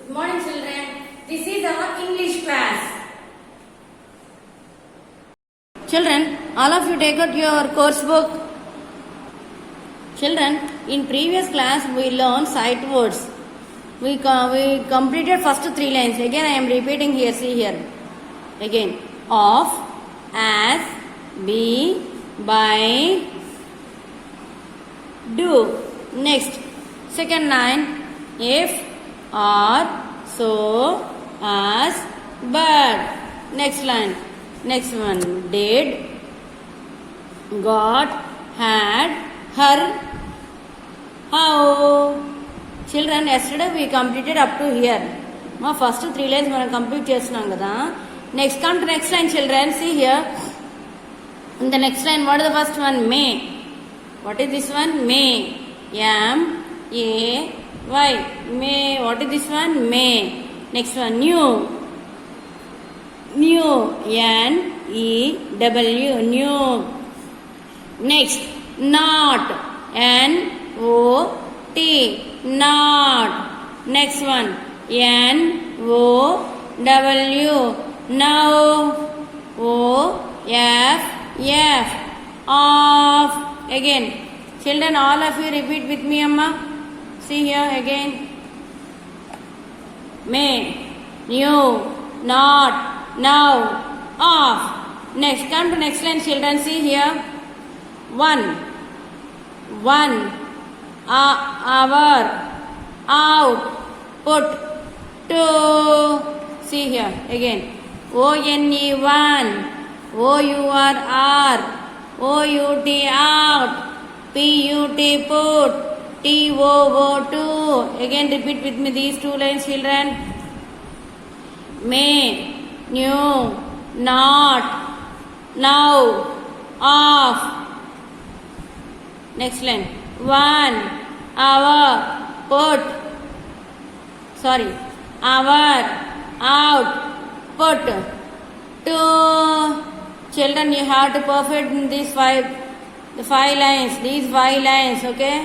Good morning, children. This is our English class. Children, all of you take out your course book. Children, in previous class we learned sight words. We completed first 3 lines. Again I am repeating here. See here. Again. Of, as, be, by, do. Next. Second line. If, or, so, as, but. Next line. Next one. Did, got, had, her, how. Children, yesterday we completed up to here. Ma first 3 lines మనం complete చేస్తున్నాం కదా. Next come to next line, children. See here. In the next line, what is the first one? May. What is this one? May. M A Y. May. What is this one? May. Next one. New. New. N E W. New. Next. Not. N O T. Not. Next one. N O W. Now. O F F. Off. Again. Children, all of you repeat with me, Amma. See here again. May. New. Not. Now. Off. Next. Come to next line, children. See here. One. Hour. Out. Put. Two. See here again. O-N-E, one. O-U-R-R. O-U-T, out. P-U-T, put. T-O-O-2. Again repeat with me these 2 lines, children. May. New. Not. Now. Off. Next line. One. Hour. Put. Sorry. Hour. Out. Put. Two. Children, you have to perfect these 5 lines. These 5 lines, okay?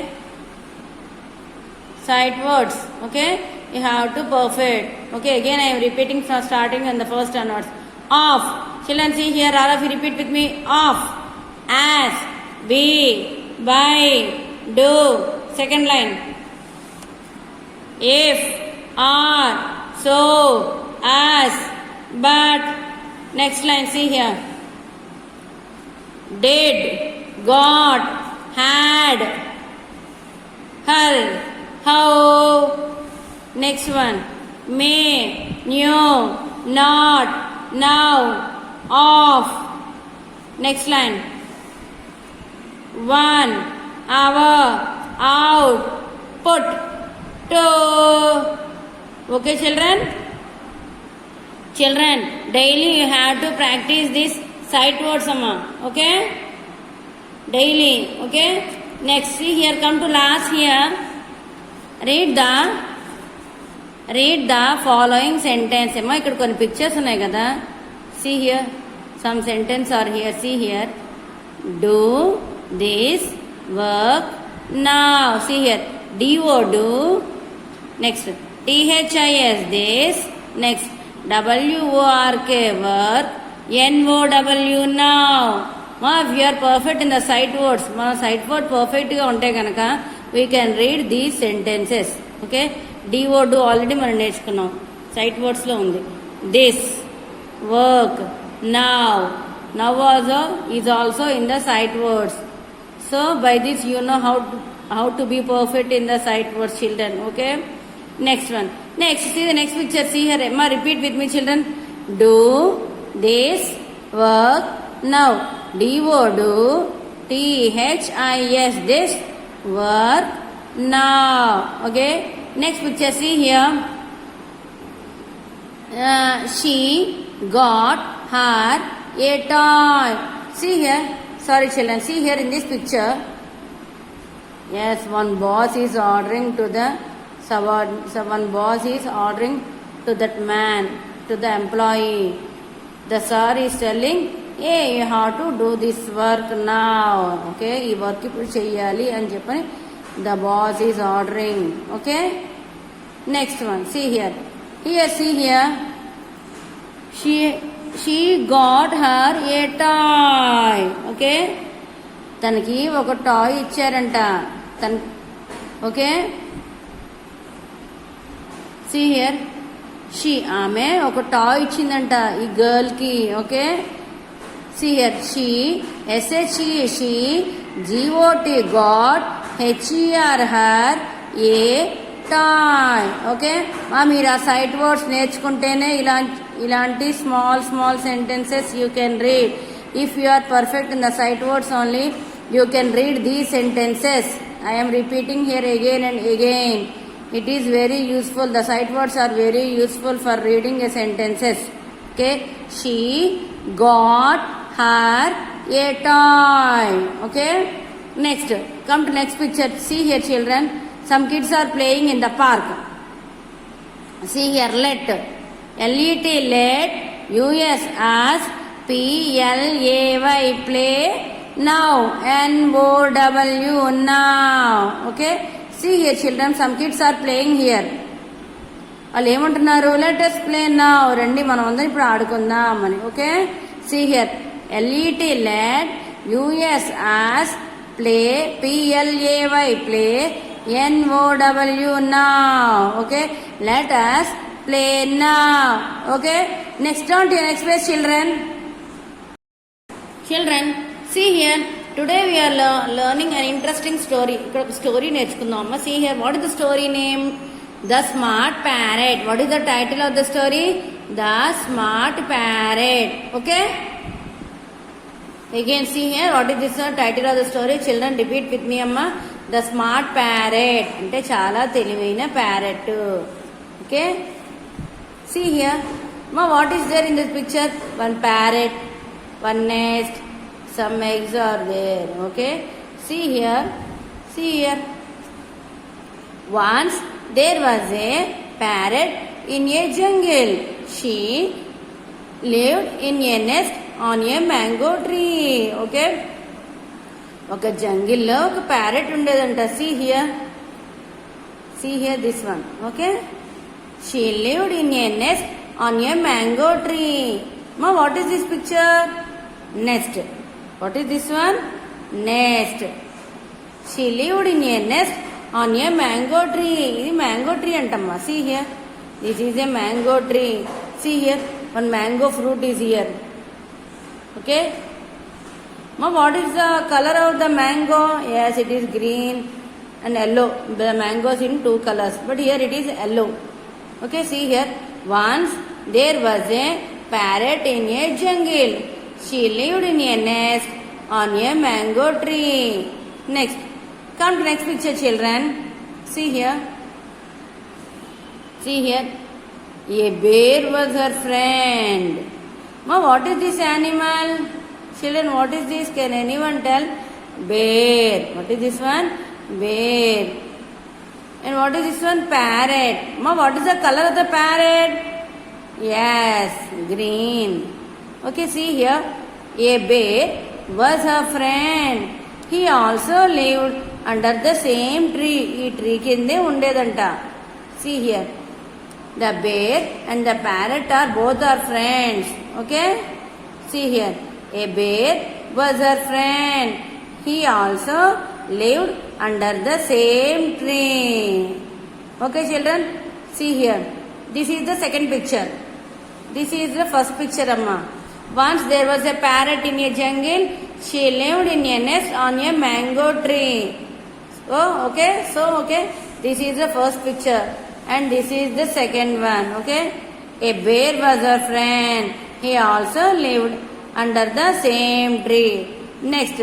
Sight words, okay? You have to perfect. Okay, again I am repeating from starting on the first onwards. Off. Children, see here, all of you repeat with me. Off. As. Be. By. Do. Second line. If. Or. So. As. But. Next line, see here. Did. Got. Had. Her. How. Next one. May. New. Not. Now. Off. Next line. One. Hour. Out. Put. Two. Okay, children? Children, daily you have to practice this sight words, Amma. Okay? Daily. Okay? Next, see here, come to last here. Read the following sentence. Amma, ikkada konni pictures unnai kada. See here. Some sentence are here. See here. Do this work now. See here. D-O, do. Next. T-H-I-S, this. Next. W-O-R-K, work. N-O-W, now. If you are perfect in the sight words, sight word perfect ga unte ganaka, we can read these sentences. Okay? D-O, do already మనం నేర్చుకున్నాం. Sight words లో ఉంది. This, work, now. Now also is also in the sight words. So by this you know how to be perfect in the sight words, children. Okay? Next one. Next, see the next picture. See here. Emma, repeat with me, children. Do this work now. D-O, do. T-H-I-S, this work now. Okay? Next picture. See here. She got her a toy. See here. Sorry, children. See here in this picture. Yes, one boss is ordering to the one boss is ordering to that man, to the employee. The sir is telling, hey, you have to do this work now. Okay, ఈ work ఇప్పుడు చెయ్యాలి అని చెప్పని the boss is ordering. Okay, next one, see here. Here, see here. She got her a toy. Okay. తనకి ఒక toy ఇచ్చారంట. Okay. See here. ఆమె ఒక టాయ్ ఇచ్చిందంట ఈ గర్ల్ కి. Okay. See here. she got her a toy. Okay. మీరు ఆ సైట్ వర్డ్స్ నేర్చుకుంటేనే ఇలాంటి small sentences you can read. If you are perfect in the sight words only you can read these sentences. I am repeating here again and again. It is very useful. The sight words are very useful for reading a sentences. Okay. She got her a toy. Okay. Next. Come to next picture. See here, children. Some kids are playing in the park. See here. Let. Let. Let. US as PLAY. Play. Now. NOW. Now. Okay. See here, children. Some kids are playing here. వాళ్ళు ఏమంటున్నారు? Let us play now. రండి మనం అందరం ఇప్పుడు ఆడుకుందాం అని. Okay. See here. LET let. US as play. PLAY play. NOW now. Okay. Let us play now. Okay. Next on to your next page, children. Children, see here. Today we are learning an interesting story. ఇక్కడ ఒక story నేర్చుకుందాం అమ్మ. See here. What is the story name? The Smart Parrot. What is the title of the story? The Smart Parrot. Okay. Again, see here. What is this title of the story? Children, repeat with me amma. The Smart Parrot. అంటే చాలా తెలివైన parrot. Okay. See here. Ma, what is there in this picture? One parrot, one nest, some eggs are there. Okay. See here. See here. Once there was a parrot in a jungle. She lived in a nest on a mango tree. Okay. ఒక జంగిల్లో ఒక parrot ఉండేదంట. See here. See here this one. Okay. She lived in a nest on a mango tree. Ma, what is this picture? Nest. What is this one? Nest. She lived in a nest on a mango tree. ఇది mango tree అంటమ్మా. See here. This is a mango tree. See here. One mango fruit is here. Okay. Ma, what is the color of the mango? Yes, it is green and yellow. The mango is in two colors, but here it is yellow. Okay. See here. Once there was a parrot in a jungle. She lived in a nest on a mango tree. Next. Come to next picture, children. See here. See here. A bear was her friend. Ma, what is this animal? Children, what is this? Can anyone tell? Bear. What is this one? Bear. And what is this one? Parrot. Ma, what is the color of the parrot? Yes, green. Okay, see here. A bear was her friend. He also lived under the same tree. ఈ tree కిందే ఉండేదంట. See here. The bear and the parrot are both our friends. Okay. See here. A bear was her friend. He also lived under the same tree. Okay, children. See here. This is the second picture. This is the first picture, amma. Once there was a parrot in a jungle. She lived in a nest on a mango tree. Oh, okay. So, okay. This is the first picture. And this is the second one. Okay. A bear was her friend. He also lived under the same tree. Next.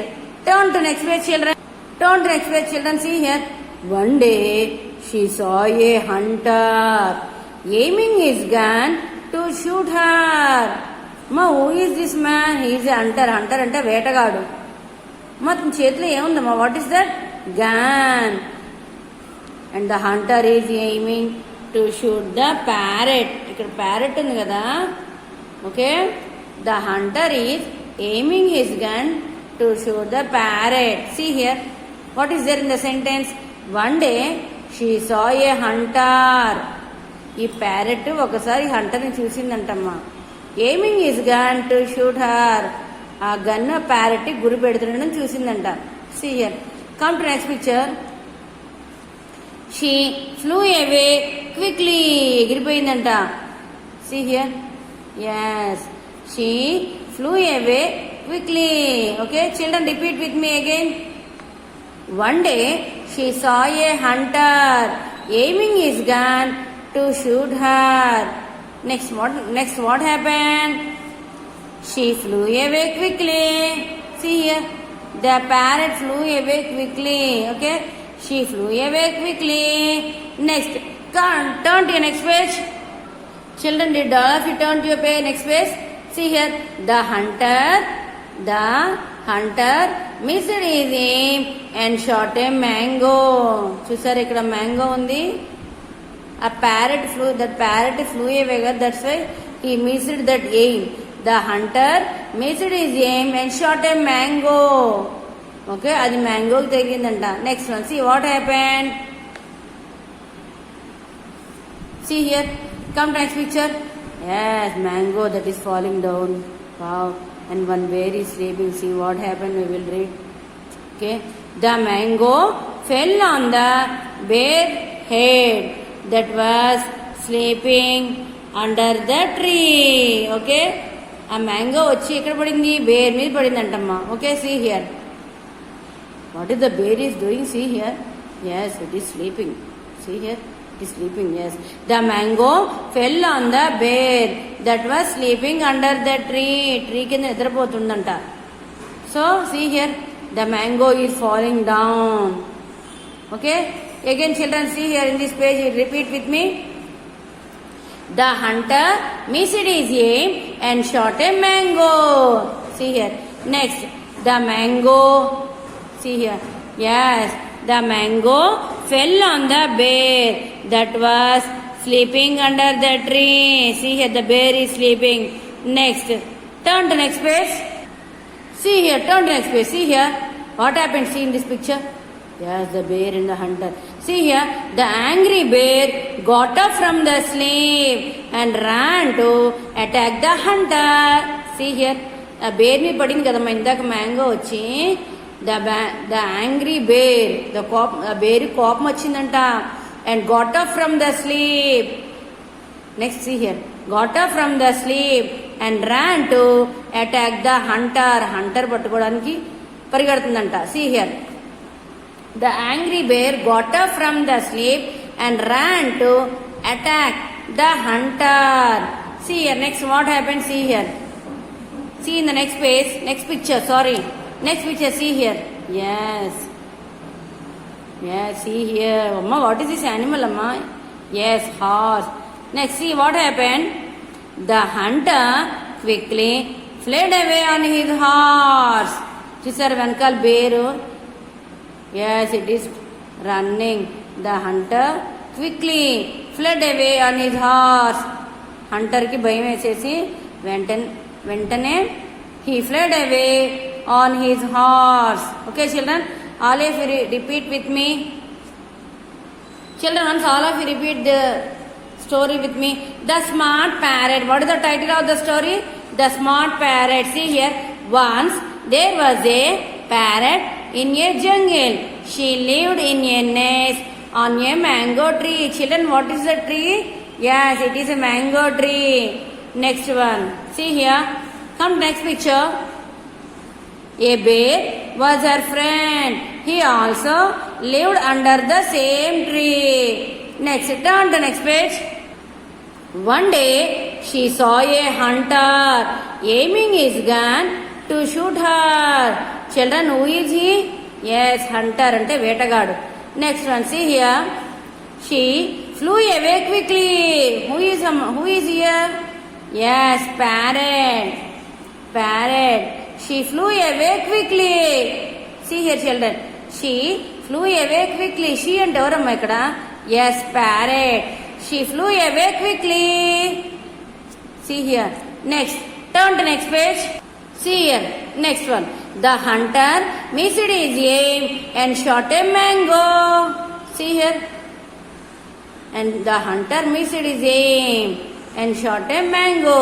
Turn to next page, children. Turn to next page, children. See here. One day, she saw a hunter aiming his gun to shoot her. Ma, who is this man? He is a hunter. Hunter ante వేటగాడు. మా తన చేతిలో ఏముందమ్మా? What is that? Gun. And the hunter is aiming to shoot the parrot. ఇక్కడ parrot ఉంది కదా. Okay. The hunter is aiming his gun to shoot the parrot. See here. What is there in the sentence? One day she saw a hunter ఈ parrot ఒకసారి హంటర్ని చూసిందంటమ్మా. Aiming is gun to shoot her. ఆ gun parrot గురి పెడుతుండడం చూసిందంట. See here. Come to next picture. She flew away quickly. ఎగిరిపోయిందంట. See here. Yes, she flew away quickly. Okay, children, repeat with me again. One day she saw a hunter aiming his gun to shoot her. Next what happened? She flew away quickly. See here, the parrot flew away quickly. Okay, she flew away quickly. Next, turn to your next page. Children, did all of you turn to your page? Next page. See here, the hunter missed his aim and shot a mango. చూసారు ఇక్కడ mango ఉంది. ఆ parrot flew away. That's why he missed that aim. The hunter missed his aim and shot a mango. Okay, అది మ్యాంగోకి తగిలిందంట. Next one. See what happened. See here. Come to next picture. Yes, mango that is falling down. Wow. And one bear is sleeping. See what happened, we will read. Okay, the mango fell on the bear head that was sleeping under the tree. Okay, a mango వచ్చి ఎక్కడ పడింది? Bear మీద పడిందంటమ్మా. Okay, see here. What is the bear is doing? See here. Yes, it is sleeping. See here. It is sleeping. Yes, the mango fell on the bear that was sleeping under the tree. Tree కింద నిద్రపోతుందంట. So see here, the mango is falling down. Okay, again children, see here in this page, repeat with me. The hunter missed his aim and shot a mango. See here. Next, the mango. See here. Yes, the mango fell on the bear that was sleeping under the tree. See here, the bear is sleeping. Next, turn to next page. See here, turn to next page. See here, what happened? See in this picture. Yes, the bear and the hunter. See here, the angry bear got up from the sleep and ran to attack the hunter. See here, a bear ni padinది కదమ్మా ఇందాక mango వచ్చి. The angry bear, bear కోపం వచ్చిందంట. And got up from the sleep. Next, see here, got up from the sleep and ran to attack the hunter. Hunter పట్టుకోవడానికి పరిగెడుతుందంట. See here, the angry bear got up from the sleep and ran to attack the hunter. See here. Next, what happened? See here. See in the next page, next picture. Sorry, next picture. See here. Yes. Yes, see here. Amma, what is this animal, Amma? Yes, horse. Next, see what happened. The hunter quickly fled away on his horse. చూసారు వెనకాల బేరు. Yes, it is running. The hunter quickly fled away on his horse. హంటర్కి భయం వేసేసి వెంటనే he fled away on his horse. Okay, children, all of you repeat with me. Children, once all of you repeat the story with me. The smart parrot. What is the title of the story? The smart parrot. See here. Once there was a parrot in a jungle. She lived in a nest on a mango tree. Children, what is the tree? Yes, it is a mango tree. Next one. See here. Come next picture. A bear was her friend. He also lived under the same tree. Next, turn to next page. One day, she saw a hunter aiming his gun to shoot her. Children, who is he? Yes, hunter ante vetagadu. Next one, see here. She flew away quickly. Who is here? Yes, parrot. She flew away quickly. See here, children. She flew away quickly. She and ఎవరమ్మా ఇక్కడ? Yes, parrot. She flew away quickly. See here. Next, turn to next page. See here. Next one. The hunter missed his aim and shot a mango. See here. and the hunter missed his aim and shot a mango.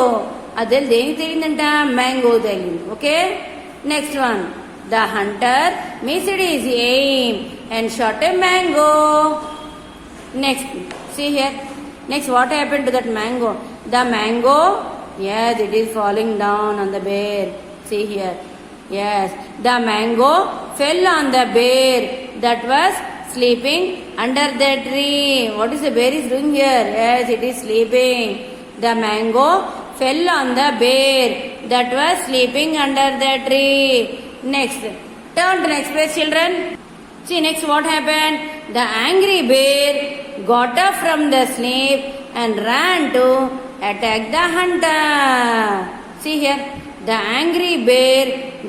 అదేం దేనికి తెలియదంట, mango తెలియదు. Okay, next one, the Hunter missed his aim and shot a mango. Next, see here, next what happened to that mango? The mango, yes, it is falling down on the bear. See here, yes, the mango fell on the bear that was sleeping under the tree. What is the bear is doing here? Yes, it is sleeping. The mango fell on the bear that was sleeping under the tree. Next, turn to next page, children. See next what happened? The angry bear got up from the sleep and ran to attack the hunter. See here, the angry bear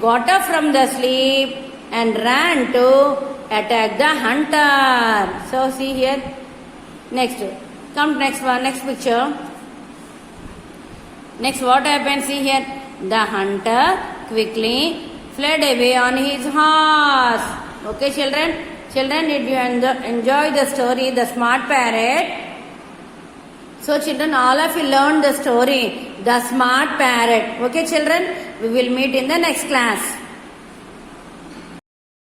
got up from the sleep and ran to attack the hunter. So see here, next, come to next one, next picture. Next what happened? See here, the hunter quickly fled away on his horse. Okay, children, did you enjoy the story, The Smart Parrot? So children, all of you learned the story, The Smart Parrot. Okay, children, we will meet in the next class.